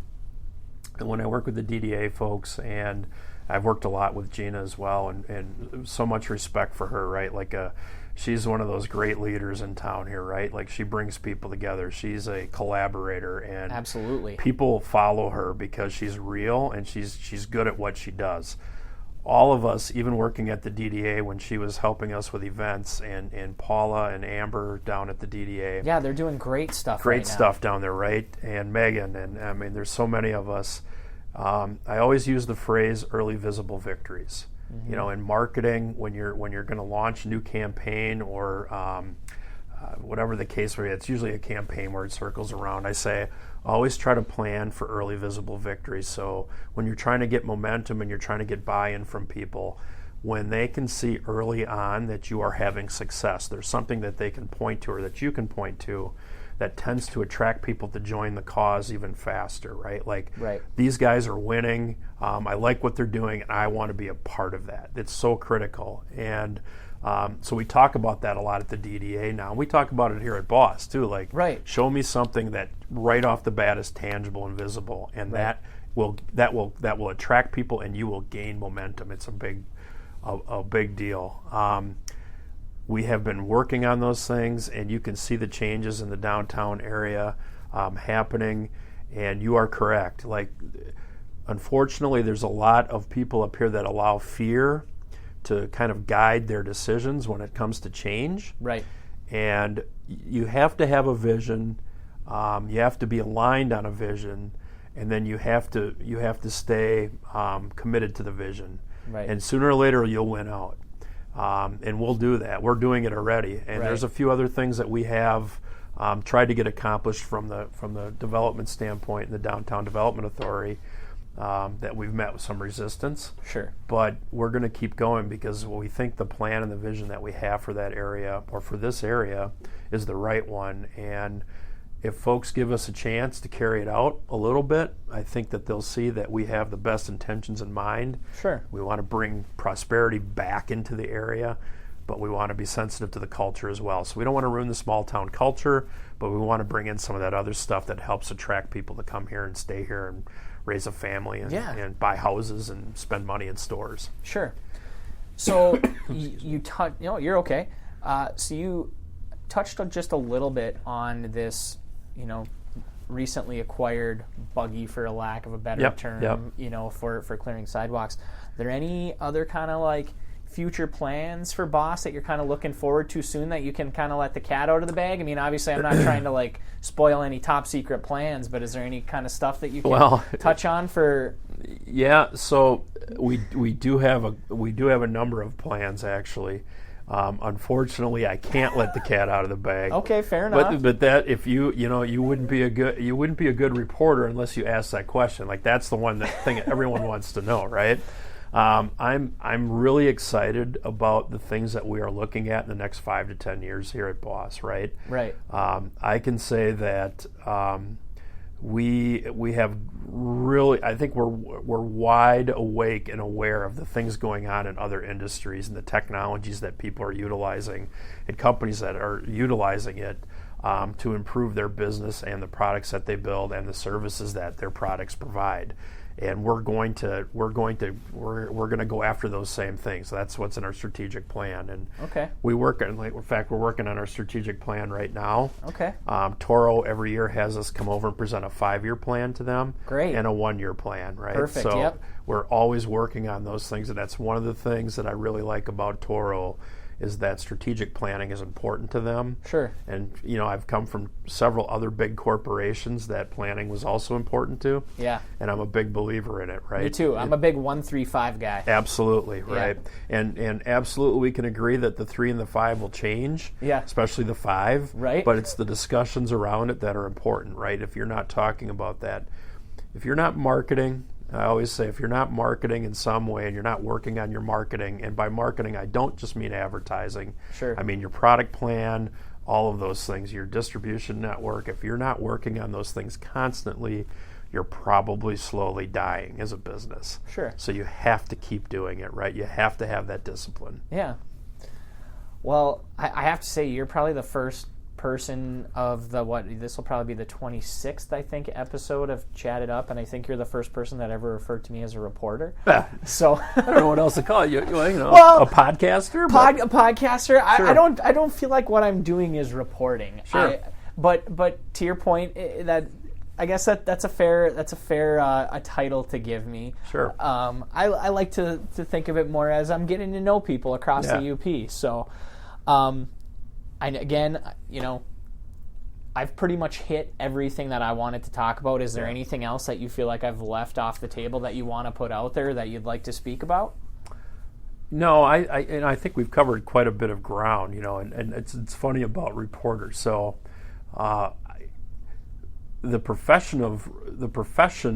I work with the DDA folks, and I've worked a lot with Gina as well, and so much respect for her, right? Like she's one of those great leaders in town here, right? Like she brings people together. She's a collaborator, and absolutely people follow her because she's real and she's good at what she does. All of us, even working at the DDA when she was helping us with events, and Paula and Amber down at the DDA. Yeah, they're doing great stuff. Great stuff down there, right? And Megan, and I mean, there's so many of us. I always use the phrase "early visible victories." In marketing, when you're going to launch a new campaign or whatever the case may be, it's usually a campaign where it circles around. I say, always try to plan for early visible victories. So when you're trying to get momentum and you're trying to get buy-in from people, when they can see early on that you are having success, there's something that they can point to or that you can point to that tends to attract people to join the cause even faster, right? Like, these guys are winning. I like what they're doing, and I want to be a part of that. It's so critical. And so we talk about that a lot at the DDA now. We talk about it here at Boss, too. Like, show me something that right off the bat is tangible and visible, and that will attract people, and you will gain momentum. It's a big deal. We have been working on those things, and you can see the changes in the downtown area happening, and you are correct. Like, unfortunately, there's a lot of people up here that allow fear to kind of guide their decisions when it comes to change. And you have to have a vision. You have to be aligned on a vision, and then you have to stay committed to the vision. And sooner or later, you'll win out. And we'll do that. We're doing it already. And there's a few other things that we have tried to get accomplished from the development standpoint in the Downtown Development Authority that we've met with some resistance. But we're going to keep going because we think the plan and the vision that we have for that area or for this area is the right one. And if folks give us a chance to carry it out a little bit, I think that they'll see that we have the best intentions in mind. We want to bring prosperity back into the area, but we want to be sensitive to the culture as well. So we don't want to ruin the small town culture, but we want to bring in some of that other stuff that helps attract people to come here and stay here and raise a family and buy houses and spend money in stores. So you're okay. So you touched on just a little bit on this, recently acquired buggy, for a lack of a better term, for clearing sidewalks. Are there any other kind of like future plans for Boss that you're kind of looking forward to soon that you can kind of let the cat out of the bag? I mean, obviously I'm not trying to like spoil any top secret plans, but is there any kind of stuff that you can touch on for? Yeah, so we do have a number of plans actually. Unfortunately, I can't let the cat out of the bag. Okay, fair enough. But that if you wouldn't be a good reporter unless you ask that question. Like that's the one thing everyone wants to know, right? I'm really excited about the things that we are looking at in the next 5 to 10 years here at Boss, right? Right. I can say that we have really, I think we're wide awake and aware of the things going on in other industries and the technologies that people are utilizing and companies that are utilizing it to improve their business and the products that they build and the services that their products provide. And we're going to go after those same things. So that's what's in our strategic plan. And we're working on our strategic plan right now. Okay. Toro every year has us come over and present a 5-year plan to them. Great. And a 1-year plan, right? Perfect. So yep. we're always working on those things, and that's one of the things that I really like about Toro is that strategic planning is important to them. Sure. And, I've come from several other big corporations that planning was also important to. Yeah. And I'm a big believer in it, right? Me too. I'm a big 1-3-5 guy. Absolutely, right? Yeah. And absolutely we can agree that the 3 and the 5 will change. Yeah. Especially the 5. Right. But it's the discussions around it that are important, right? If you're not talking about that, if you're not marketing, I always say if you're not marketing in some way and you're not working on your marketing, and by marketing I don't just mean advertising. Sure. I mean your product plan, all of those things, your distribution network. If you're not working on those things constantly, you're probably slowly dying as a business. Sure. So you have to keep doing it, right? You have to have that discipline. Yeah. Well, I have to say you're probably the first person of this will probably be the 26th, I think, episode of Chat It Up, and I think you're the first person that ever referred to me as a reporter. So I don't know what else to call you. A podcaster? A podcaster. Sure. I don't feel like what I'm doing is reporting. Sure. But to your point, that I guess that's a fair title to give me. Sure. I like to think of it more as I'm getting to know people across the UP. So. And again, I've pretty much hit everything that I wanted to talk about. Is there anything else that you feel like I've left off the table that you want to put out there that you'd like to speak about? No, I think we've covered quite a bit of ground, and it's funny about reporters. So, the profession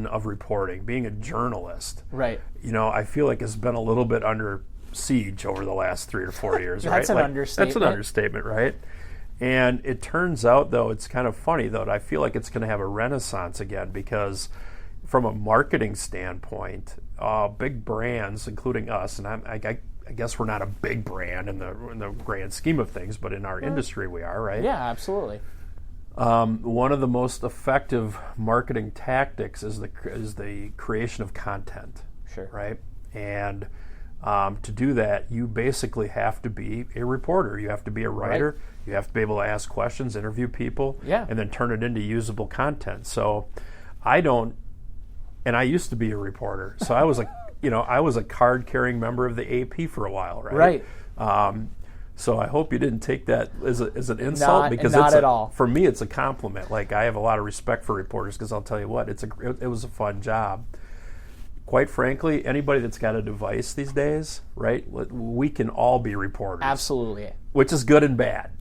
of reporting, being a journalist, right? I feel like has been a little bit under siege over the last 3 or 4 years. That's right? an understatement. That's an understatement, right? And it turns out, though, it's kind of funny, though, I feel like it's going to have a renaissance again because from a marketing standpoint, big brands, including us, and I guess we're not a big brand in the grand scheme of things, but in our industry we are, right? Yeah, absolutely. One of the most effective marketing tactics is the creation of content. Sure. Right? And to do that, you basically have to be a reporter. You have to be a writer. Right. You have to be able to ask questions, interview people, and then turn it into usable content. So I used to be a reporter. So I was I was a card-carrying member of the AP for a while, right? Right. So I hope you didn't take that as an insult, because not at all. For me, it's a compliment. Like, I have a lot of respect for reporters because I'll tell you what, it was a fun job. Quite frankly, anybody that's got a device these days, right? We can all be reporters. Absolutely. Which is good and bad.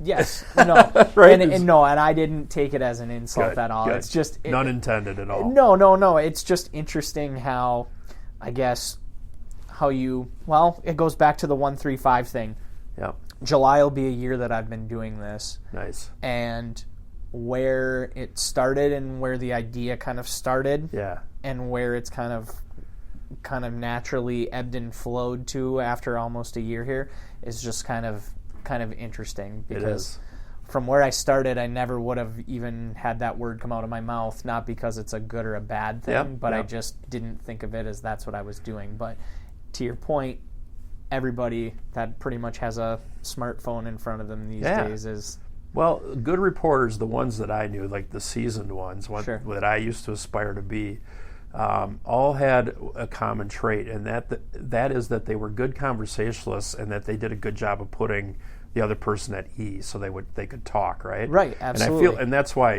Yes. No. Right? And I didn't take it as an insult at all. Good. It's just none intended at all. No. It's just interesting how, I guess, it goes back to the 1-3-5 thing. Yeah. July will be a year that I've been doing this. Nice. And where it started and where the idea kind of started. Yeah. And where it's kind of naturally ebbed and flowed to after almost a year here is just kind of interesting, because from where I started, I never would have even had that word come out of my mouth, not because it's a good or a bad thing, but I just didn't think of it as that's what I was doing. But to your point, everybody that pretty much has a smartphone in front of them these days is... Well, good reporters, the ones that I knew, like the seasoned ones, that I used to aspire to be, all had a common trait, and that is that they were good conversationalists and that they did a good job of putting the other person at ease, so they could talk, right? Right, absolutely. And I feel, and that's why,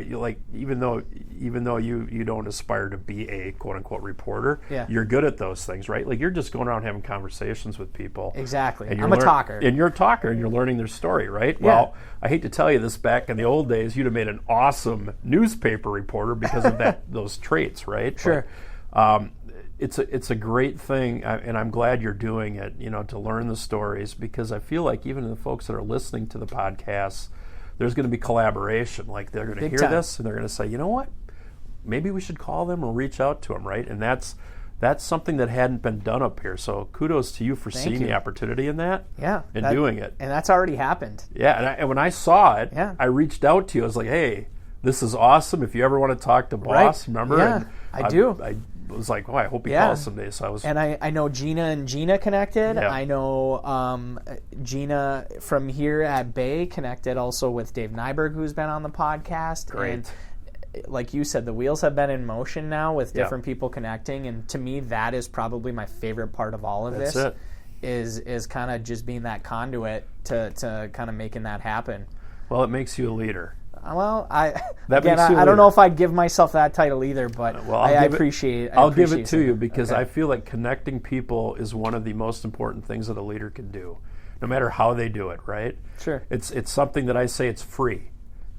even though you don't aspire to be a quote unquote reporter, you're good at those things, right? Like, you're just going around having conversations with people. Exactly. And I'm a talker. And you're a talker, and you're learning their story, right? Yeah. Well, I hate to tell you this, back in the old days, you'd have made an awesome newspaper reporter because of those traits, right? Sure. But, it's a great thing, and I'm glad you're doing it, to learn the stories, because I feel like even the folks that are listening to the podcasts, there's going to be collaboration. Like, they're going to hear this, and they're going to say, you know what, maybe we should call them or reach out to them, right? And that's something that hadn't been done up here. So kudos to you for seeing the opportunity in that, and doing it. And that's already happened. Yeah, and when I saw it, I reached out to you. I was like, hey, this is awesome. If you ever want to talk to Boss, remember? Yeah, and I do. I was like, I hope he calls someday. So I was, and I know Gina and Gina connected. Yeah. I know Gina from here at Bay connected also with Dave Nyberg, who's been on the podcast. Great. And like you said, the wheels have been in motion now with different people connecting, and to me, that is probably my favorite part of all of this. That's it. Is kind of just being that conduit to kind of making that happen. Well, it makes you a leader. Well, I don't know if I'd give myself that title either, but I appreciate it. I'll give it to you, because I feel like connecting people is one of the most important things that a leader can do, no matter how they do it, right? Sure. It's something that I say it's free.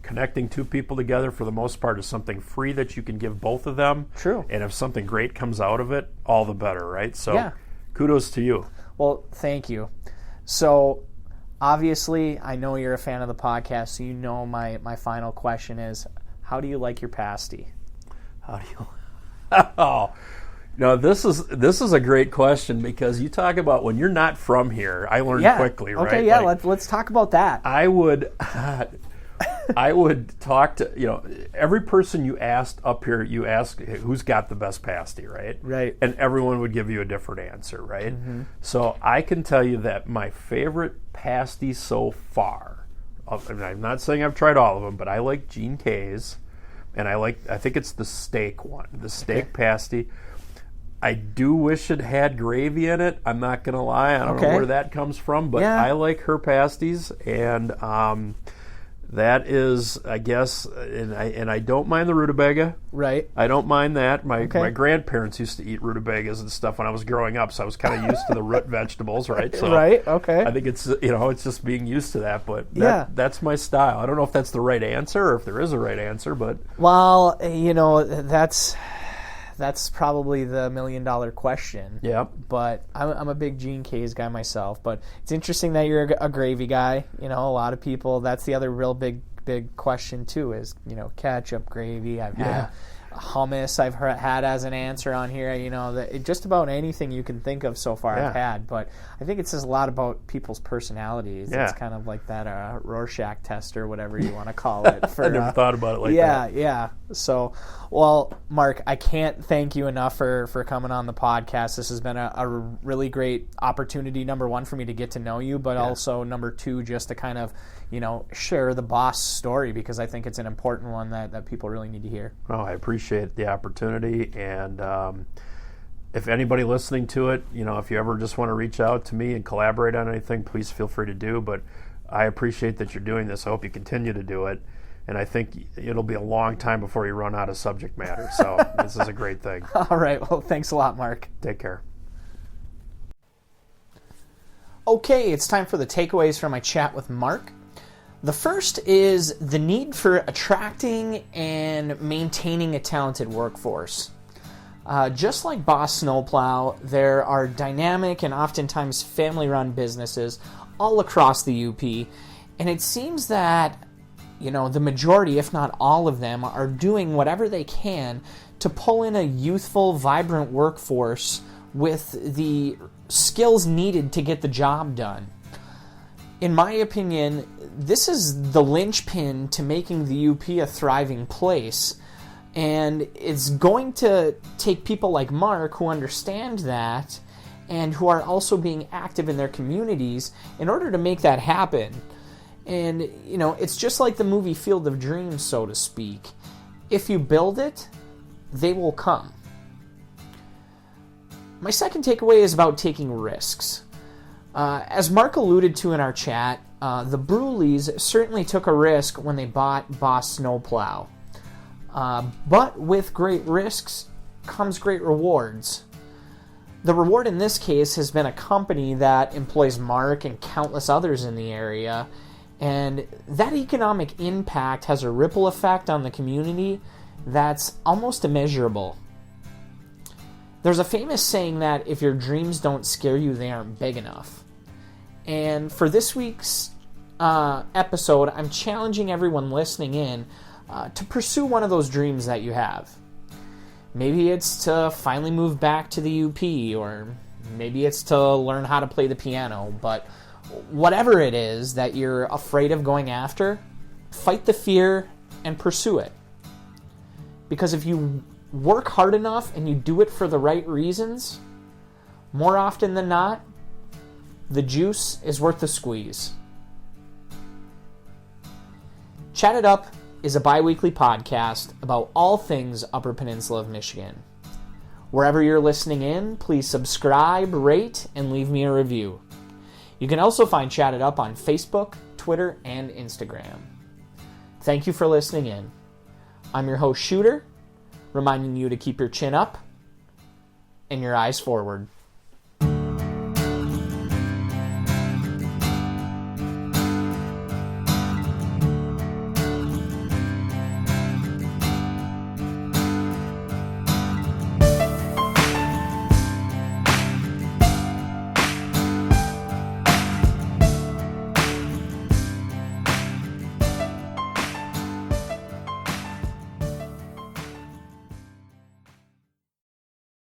Connecting two people together, for the most part, is something free that you can give both of them. True. And if something great comes out of it, all the better, right? So kudos to you. Well, thank you. So, obviously, I know you're a fan of the podcast, so you know my final question is, how do you like your pasty? How do you... Oh, no, this is a great question, because you talk about when you're not from here, I learned quickly, right? Okay, let's talk about that. I would talk to, every person you asked up here, you ask who's got the best pasty, right? Right. And everyone would give you a different answer, right? Mm-hmm. So I can tell you that my favorite pasty so far, and I'm not saying I've tried all of them, but I like Gene K's, and I think it's the steak one, the steak pasty. I do wish it had gravy in it. I'm not going to lie. I don't know where that comes from, but I like her pasties, and that is, I guess, and I don't mind the rutabaga. Right. I don't mind that. My grandparents used to eat rutabagas and stuff when I was growing up, so I was kind of used to the root vegetables, right? So right. Okay. I think it's it's just being used to that, but that's my style. I don't know if that's the right answer or if there is a right answer, but well, that's probably the $1 million question. Yeah. But I'm a big Gene K's guy myself. But it's interesting that you're a gravy guy. A lot of people, that's the other real big question too, is, ketchup, gravy. I've had hummus I've had as an answer on here. Just about anything you can think of so far I've had. But I think it says a lot about people's personalities. Yeah. It's kind of like that Rorschach test or whatever you want to call it. I never thought about it like that. Yeah. So, well, Mark, I can't thank you enough for coming on the podcast. This has been a really great opportunity, number one, for me to get to know you, but also, number two, just to kind of, share the boss story, because I think it's an important one that people really need to hear. Oh, I appreciate the opportunity, and if anybody listening to it, if you ever just want to reach out to me and collaborate on anything, please feel free to do. But I appreciate that you're doing this. I hope you continue to do it. And I think it'll be a long time before you run out of subject matter. So this is a great thing. All right. Well, thanks a lot, Mark. Take care. Okay, it's time for the takeaways from my chat with Mark. The first is the need for attracting and maintaining a talented workforce. Just like Boss Snowplow, there are dynamic and oftentimes family-run businesses all across the UP, and it seems that the majority, if not all of them, are doing whatever they can to pull in a youthful, vibrant workforce with the skills needed to get the job done. In my opinion, this is the linchpin to making the UP a thriving place. And it's going to take people like Mark who understand that and who are also being active in their communities in order to make that happen. And, it's just like the movie Field of Dreams, so to speak. If you build it, they will come. My second takeaway is about taking risks. As Mark alluded to in our chat, the Bruleys certainly took a risk when they bought Boss Snowplow. But with great risks comes great rewards. The reward in this case has been a company that employs Mark and countless others in the area, and that economic impact has a ripple effect on the community that's almost immeasurable. There's a famous saying that if your dreams don't scare you, they aren't big enough. And for this week's episode, I'm challenging everyone listening in to pursue one of those dreams that you have. Maybe it's to finally move back to the UP, or maybe it's to learn how to play the piano, but whatever it is that you're afraid of going after, fight the fear and pursue it. Because if you work hard enough and you do it for the right reasons, more often than not, the juice is worth the squeeze. Chat It Up is a bi-weekly podcast about all things Upper Peninsula of Michigan. Wherever you're listening in, please subscribe, rate, and leave me a review. You can also find Chat It Up on Facebook, Twitter, and Instagram. Thank you for listening in. I'm your host, Shooter, reminding you to keep your chin up and your eyes forward.